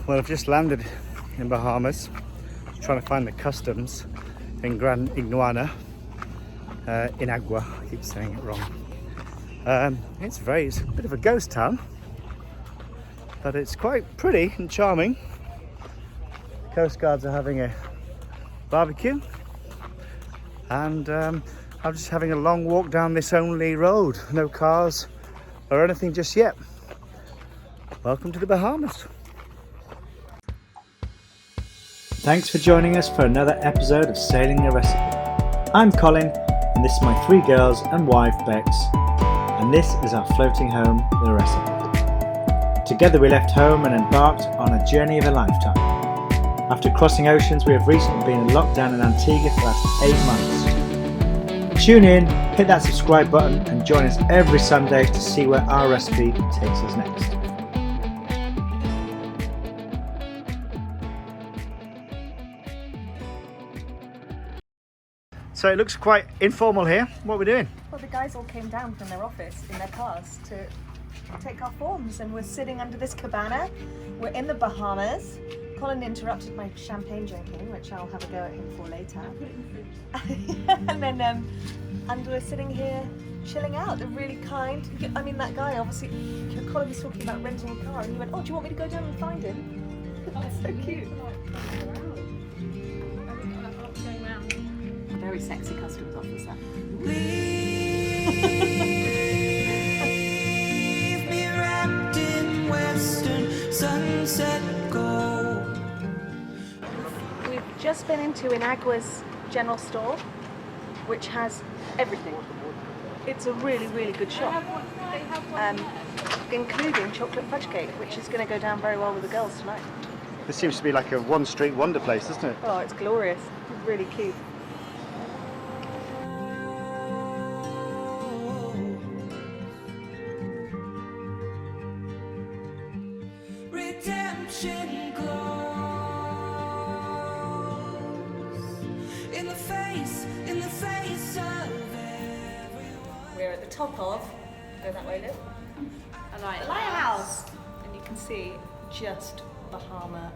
Well, I've just landed in Bahamas, trying to find the customs in Inagua. I keep saying it wrong. It's a bit of a ghost town, but it's quite pretty and charming. Coast Guards are having a barbecue, and I'm just having a long walk down this only road. No cars or anything just yet. Welcome to the Bahamas. Thanks for joining us for another episode of Sailing the Recipe. I'm Colin, and this is my 3 girls and wife Bex, and this is our floating home, the Recipe. Together we left home and embarked on a journey of a lifetime. After crossing oceans, we have recently been in lockdown in Antigua for the last 8 months. Tune in, hit that subscribe button, and join us every Sunday to see where our recipe takes us next. So it looks quite informal here. What are we doing? Well, the guys all came down from their office in their cars to take our forms, and we're sitting under this cabana. We're in the Bahamas. Colin interrupted my champagne drinking, which I'll have a go at him for later. And then, and we're sitting here chilling out. They're really kind. I mean, that guy obviously, Colin was talking about renting a car, and he went, "Oh, do you want me to go down and find him?" That's so cute. Very sexy customs officer. Leave me wrapped in western sunset gold. We've just been into Inagua's general store, which has everything. It's a really, really good shop, including chocolate fudge cake, which is going to go down very well with the girls tonight. This seems to be like a one-street wonder place, doesn't it? Oh, it's glorious. It's really cute. Redemption glows in the face of everyone. We're at the top of, go that way, Liv. A Lighthouse. And you can see just Bahama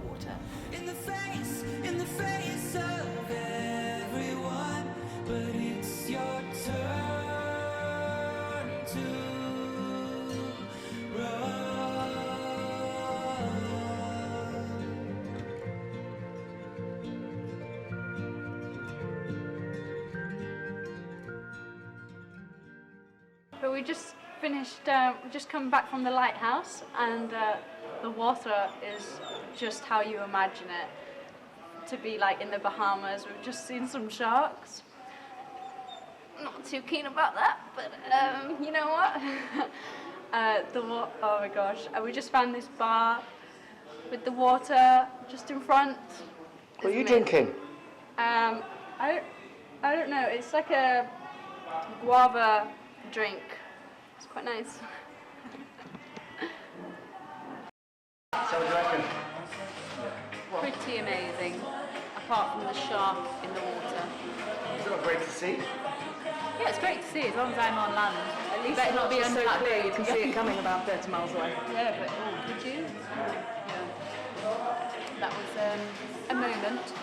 water. In the face of everyone, but it's your turn to run. But we just finished, just come back from the lighthouse, and the water is just how you imagine it to be like in the Bahamas. We've just seen some sharks. Not too keen about that, but you know what? Oh my gosh! We just found this bar with the water just in front. What are you drinking? I don't know. It's like a guava drink. It's quite nice. So what do you reckon? Pretty amazing, apart from the shark in the water. Is it not great to see? Yeah, it's great to see as long as I'm on land. At least better it's not be so under that clear boat. you can see it coming about 30 miles away. Yeah, but could you? Yeah. That was a moment.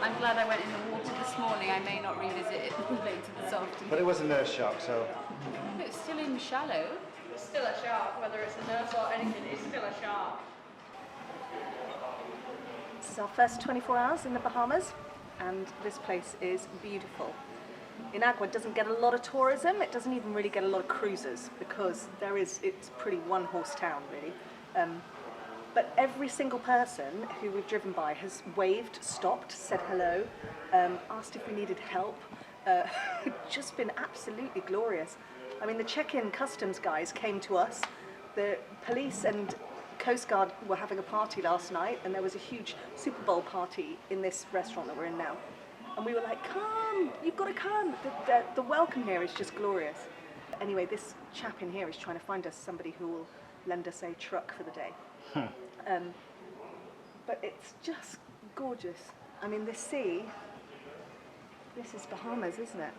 I'm glad I went in the water this morning. I may not revisit it later this afternoon. But it was a nurse shark, so... It's still in shallow. It's still a shark, whether it's a nurse or anything, it's still a shark. This is our first 24 hours in the Bahamas, and this place is beautiful. Inagua doesn't get a lot of tourism. It doesn't even really get a lot of cruisers because it's pretty one-horse town, really. But every single person who we've driven by has waved, stopped, said hello, asked if we needed help. It's just been absolutely glorious. I mean, the check-in customs guys came to us. The police and Coast Guard were having a party last night, and there was a huge Super Bowl party in this restaurant that we're in now. And we were like, come, you've got to come. The welcome here is just glorious. Anyway, this chap in here is trying to find us somebody who will lend us a truck for the day. But it's just gorgeous. I mean, the sea, this is Bahamas, isn't it?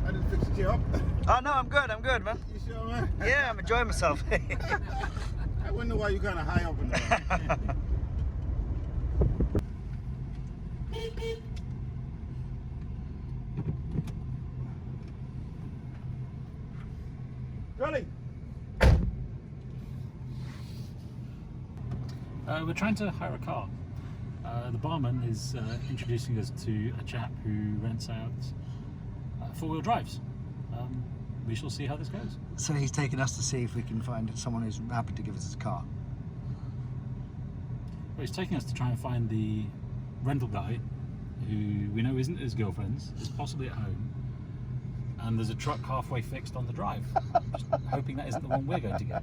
I didn't fix you up. Oh no, I'm good, man. You sure, man? Yeah, I'm enjoying myself. I wonder why you're kind of high up in there. Ready? We're trying to hire a car. The barman is introducing us to a chap who rents out four-wheel drives. We shall see how this goes. So he's taken us to see if we can find someone who's happy to give us his car. Well, he's taking us to try and find the rental guy who we know isn't his girlfriend's, is possibly at home, and there's a truck halfway fixed on the drive. Just hoping that isn't the one we're going to get.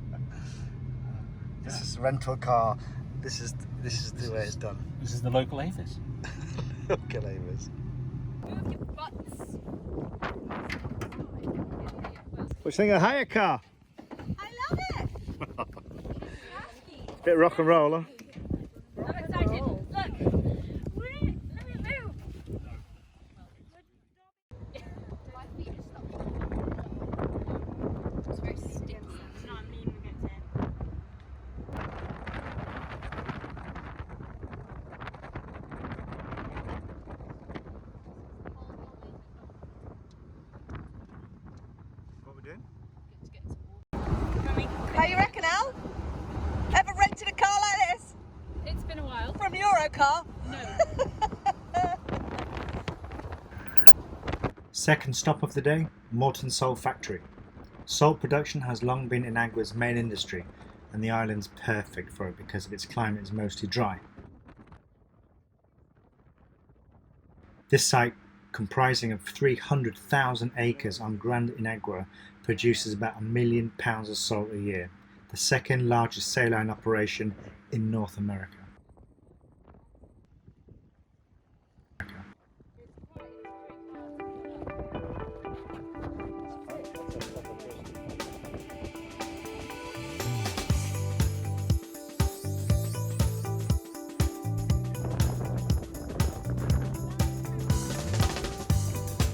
This is a rental car. This is the way it's done. This is the local Avis. Okay, Avis. Move your butts. What do you think of the hire car? I love it. Bit rock and roll, huh? I'm excited. Look. Let me move. My feet are stuck. It's very stiff. No, I mean we're going to. What we're doing? How you reckon, Al? Ever rented a car like this? It's been a while. From Eurocar? Second stop of the day, Molten Salt Factory. Salt production has long been Inagua's main industry, and the island's perfect for it because of its climate is mostly dry. This site, comprising of 300,000 acres on Grand Inagua, produces about 1 million pounds of salt a year, the second largest saline operation in North America.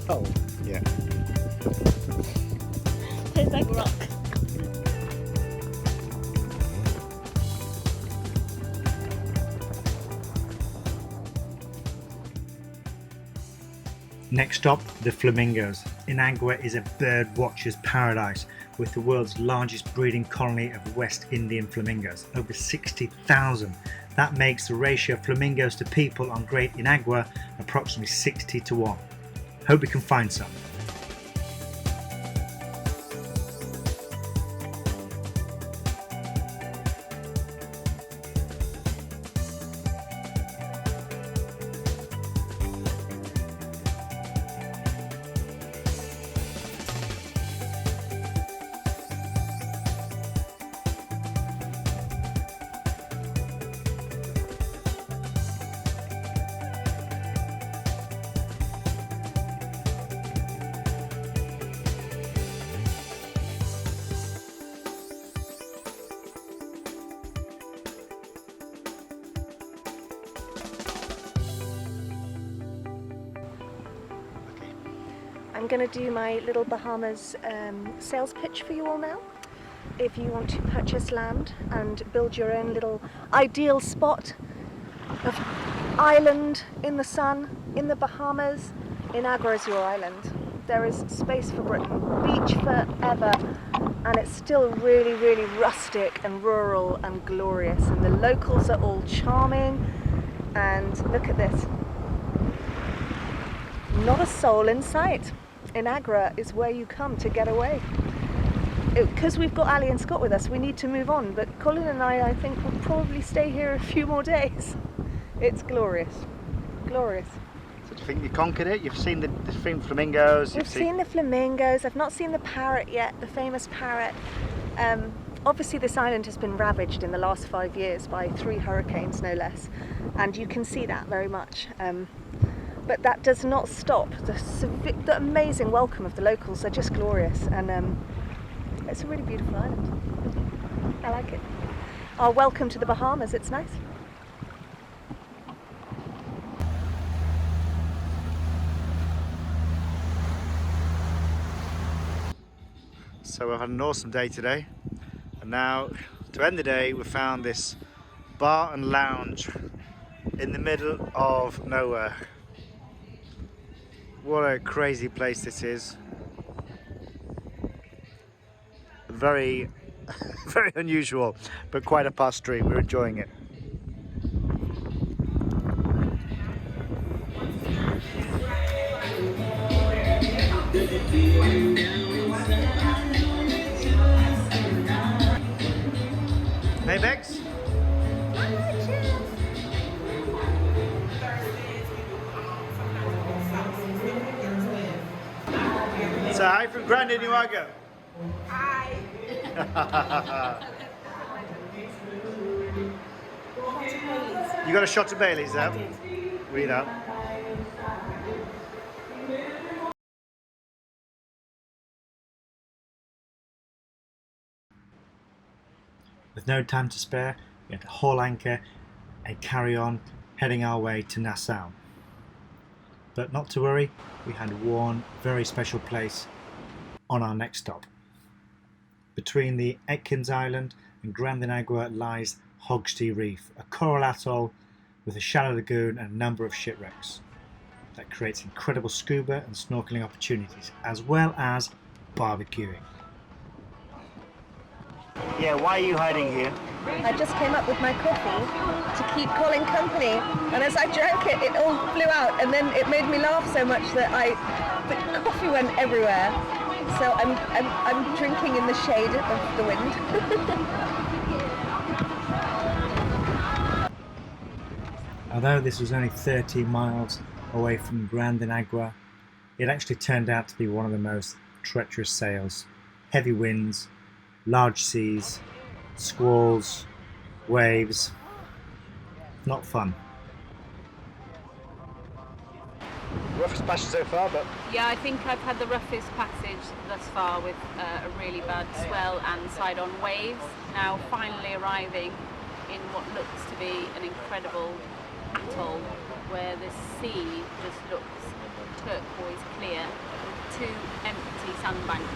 Oh, yeah. Tastes like rock. Next stop, the flamingos. Inagua is a bird watcher's paradise with the world's largest breeding colony of West Indian flamingos, over 60,000. That makes the ratio of flamingos to people on Great Inagua approximately 60-1. Hope we can find some. I'm going to do my little Bahamas sales pitch for you all now. If you want to purchase land and build your own little ideal spot of island in the sun, in the Bahamas, Inagua is your island. There is space for Britain, beach forever, and it's still really, really rustic and rural and glorious. And the locals are all charming, and look at this. Not a soul in sight. Inagua is where you come to get away. Because we've got Ali and Scott with us, we need to move on, but Colin and I think, will probably stay here a few more days. It's glorious. Glorious. So do you think you conquered it? You've seen the flamingos? We've seen the flamingos. I've not seen the parrot yet, the famous parrot. Obviously this island has been ravaged in the last 5 years by 3 hurricanes, no less, and you can see that very much. But that does not stop the amazing welcome of the locals. They're just glorious, and it's a really beautiful island. I like it. Our welcome to the Bahamas, it's nice. So we've had an awesome day today, and now To end the day, we found this bar and lounge in the middle of nowhere. What a crazy place this is. Very, very unusual, but quite a past street. We're enjoying it. Hey Bex. So hi from Grand Inagua. Hi. You got a shot of Bailey's there? Read out. With no time to spare, we had to haul anchor and carry on, heading our way to Nassau. But not to worry, we had one very special place on our next stop. Between the Atkins Island and Grand Inagua lies Hogsty Reef, a coral atoll with a shallow lagoon and a number of shipwrecks. That creates incredible scuba and snorkeling opportunities, as well as barbecuing. Yeah, why are you hiding here? I just came up with my coffee to keep Colin company, and as I drank it, it all flew out, and then it made me laugh so much that the coffee went everywhere. So I'm drinking in the shade of the wind. Although this was only 30 miles away from Grand Inagua, it actually turned out to be one of the most treacherous sails. Heavy winds, large seas, squalls, waves. Not fun. Roughest passage so far, but Yeah, I think I've had the roughest passage thus far with a really bad swell and side-on waves. Now finally arriving in what looks to be an incredible atoll where the sea just looks turquoise clear with 2 empty sandbanks.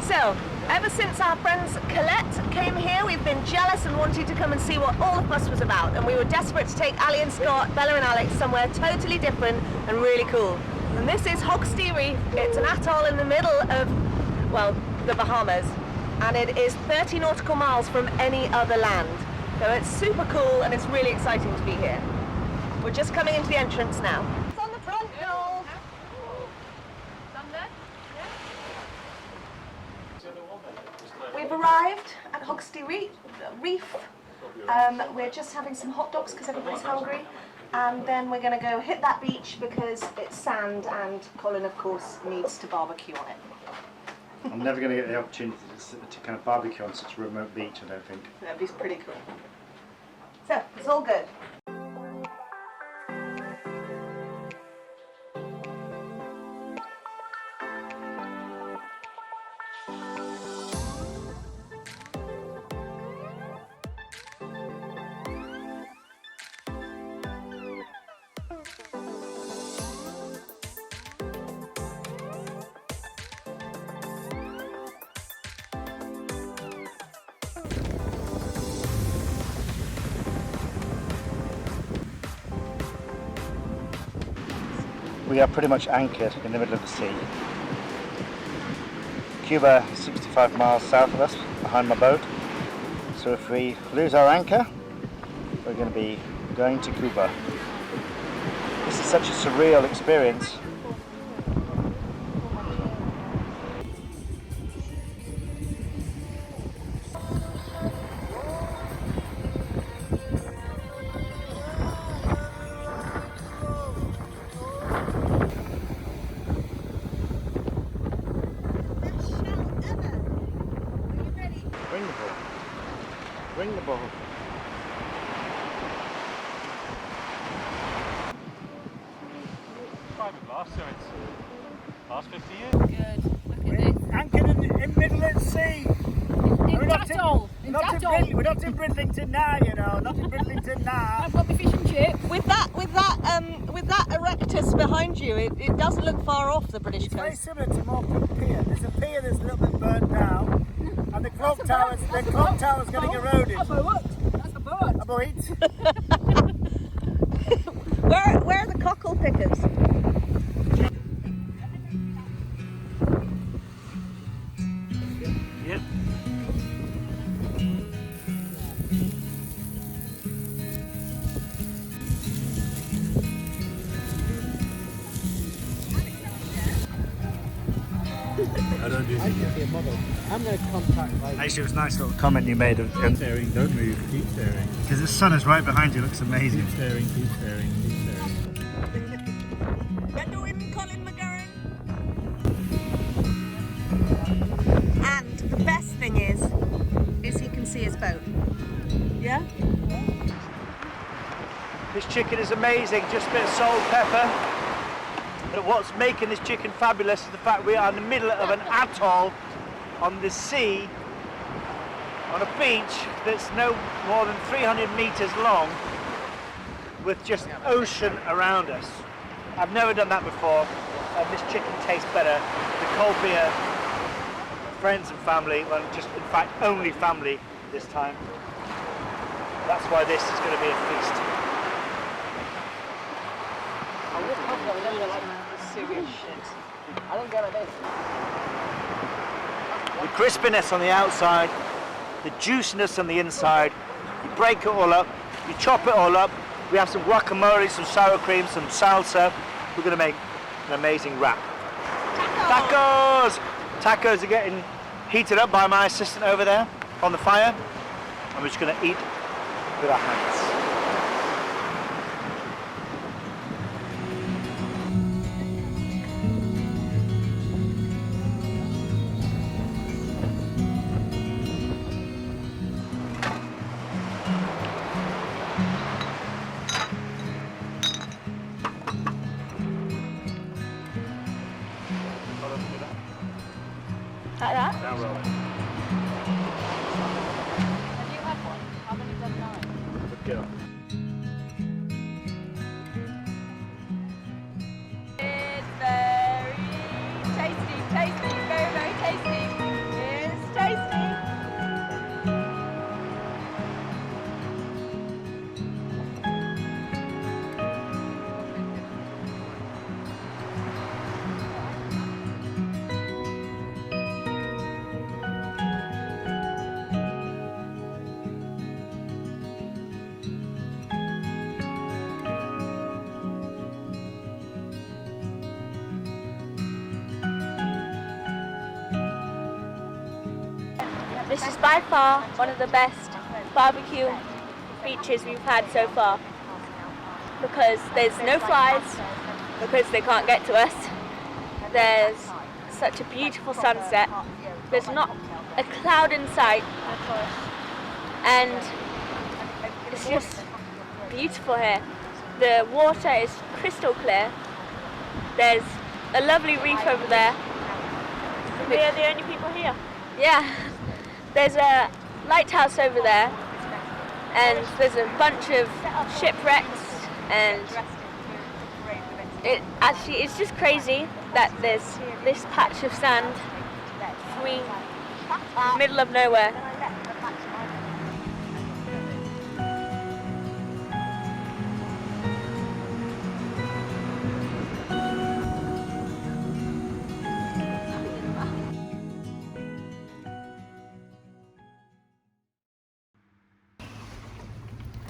So, ever since our friends Colette came here, we've been jealous and wanted to come and see what all the fuss was about. And we were desperate to take Ali and Scott, Bella and Alex somewhere totally different and really cool. And this is Hogsty Reef. It's an atoll in the middle of, well, the Bahamas. And it is 30 nautical miles from any other land. So it's super cool and it's really exciting to be here. We're just coming into the entrance now. It's on the front door. We've arrived at Hogsty Reef. We're just having some hot dogs because everybody's hungry, and then we're going to go hit that beach because it's sand and Colin, of course, needs to barbecue on it. I'm never going to get the opportunity to kind of barbecue on such a remote beach, I don't think. That'd be pretty cool. So, it's all good. We are pretty much anchored in the middle of the sea. Cuba is 65 miles south of us, behind my boat. So if we lose our anchor, we're going to be going to Cuba. This is such a surreal experience. Bring the ball. Fiberglass, so it's last 50 years. Good. Look at this. Anchored in the middle of the sea. In atoll. In atoll. We're not in Bridlington now, you know. Not in Bridlington now. I've got my fish and chip. With that erectus behind you, it doesn't look far off the British It's very coast. similar to Morecambe Pier. There's a pier that's a little bit burnt down, and And the clock tower's getting eroded. A boat. That's a boat. A boat. Where are the cockle pickers? Yep. I don't do I'm going to contact. Actually, it was a nice little comment you made of Keep staring, don't move, keep staring. because the sun is right behind you. Looks amazing. Keep staring, keep staring, keep staring. Get the wind, Colin McGurran. And the best thing is he can see his boat. Yeah? This chicken is amazing. Just a bit of salt, pepper. But what's making this chicken fabulous is the fact we are in the middle of an atoll on the sea, on a beach that's no more than 300 meters long, with just ocean around us. I've never done that before, and this chicken tastes better. The cold beer, friends and family, well, just in fact only family this time. That's why this is going to be a feast. The crispiness on the outside, the juiciness on the inside. You break it all up, you chop it all up. We have some guacamole, some sour cream, some salsa. We're going to make an amazing wrap. Tacos! Tacos are getting heated up by my assistant over there on the fire. And we're just going to eat with our hands. Like that? Down roll. Have you had one? How many done now? Good girl. It's very tasty, very, very tasty. It's tasty. This is by far one of the best barbecue beaches we've had so far, because there's no flies, because they can't get to us. There's such a beautiful sunset. There's not a cloud in sight, and it's just beautiful here. The water is crystal clear. There's a lovely reef over there. We are the only people here. Yeah. There's a lighthouse over there, and there's a bunch of shipwrecks, and it's just crazy that there's this patch of sand free in the middle of nowhere.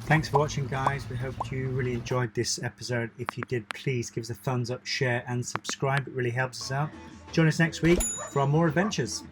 Thanks for watching, guys. We hope you really enjoyed this episode. If you did, please give us a thumbs up, share and subscribe. It really helps us out. Join us next week for our more adventures.